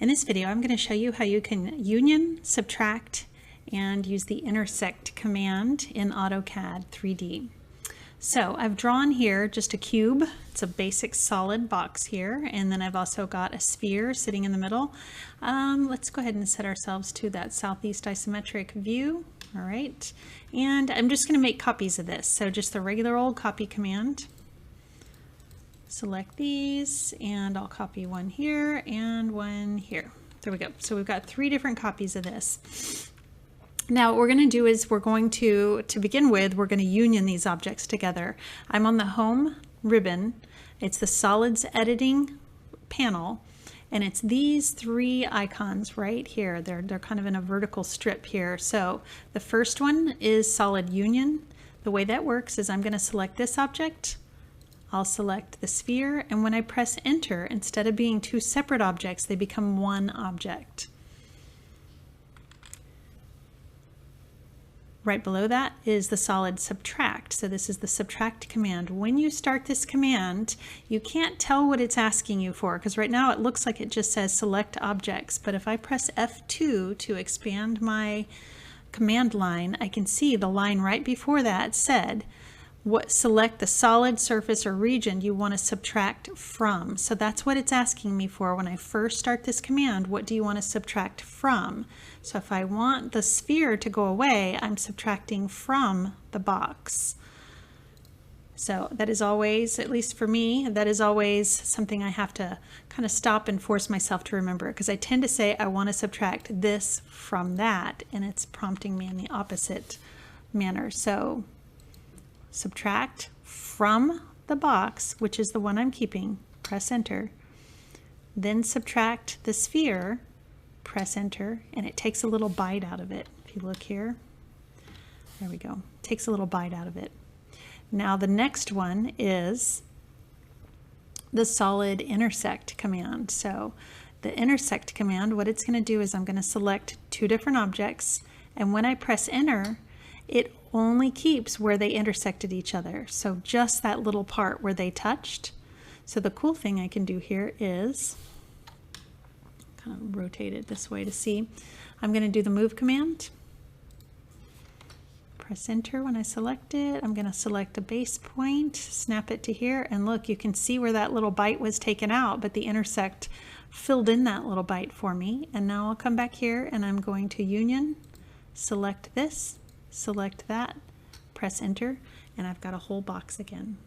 In this video, I'm going to show you how you can union, subtract, and use the Intersect command in AutoCAD 3D. So I've drawn here just a cube. It's a basic solid box here, and then I've also got a sphere sitting in the middle. Let's go ahead and set ourselves to that southeast isometric view. All right, and I'm just going to make copies of this. So just the regular old copy command. Select these, and I'll copy one here and one here. There we go. So we've got 3 different copies of this. Now what we're going to do is we're going to begin with, we're going to union these objects together. I'm on the home ribbon. It's the solids editing panel, and it's these 3 icons right here. They're kind of in a vertical strip here. So the first one is solid union. The way that works is I'm going to select this object. I'll select the sphere, and when I press enter, instead of being 2 separate objects, they become one object. Right below that is the solid subtract. So this is the subtract command. When you start this command, you can't tell what it's asking you for, because right now it looks like it just says select objects. But if I press F2 to expand my command line, I can see the line right before that said, select the solid surface or region you want to subtract from. So that's what it's asking me for when I first start this command. What do you want to subtract from? So if I want the sphere to go away, I'm subtracting from the box. So that is always, at least for me, that is always something I have to kind of stop and force myself to remember, because I tend to say I want to subtract this from that, and it's prompting me in the opposite manner. So subtract from the box, which is the one I'm keeping, press enter, then subtract the sphere, press enter, and it takes a little bite out of it. If you look here, there we go, it takes a little bite out of it. Now the next one is the solid intersect command. So the intersect command, what it's going to do is I'm going to select 2 different objects, and when I press enter, it only keeps where they intersected each other. So just that little part where they touched. So the cool thing I can do here is kind of rotate it this way to see. I'm going to do the move command. Press enter when I select it. I'm going to select a base point, snap it to here, and look, you can see where that little bite was taken out, but the intersect filled in that little bite for me. And now I'll come back here and I'm going to union, select this, select that, press enter, and I've got a whole box again.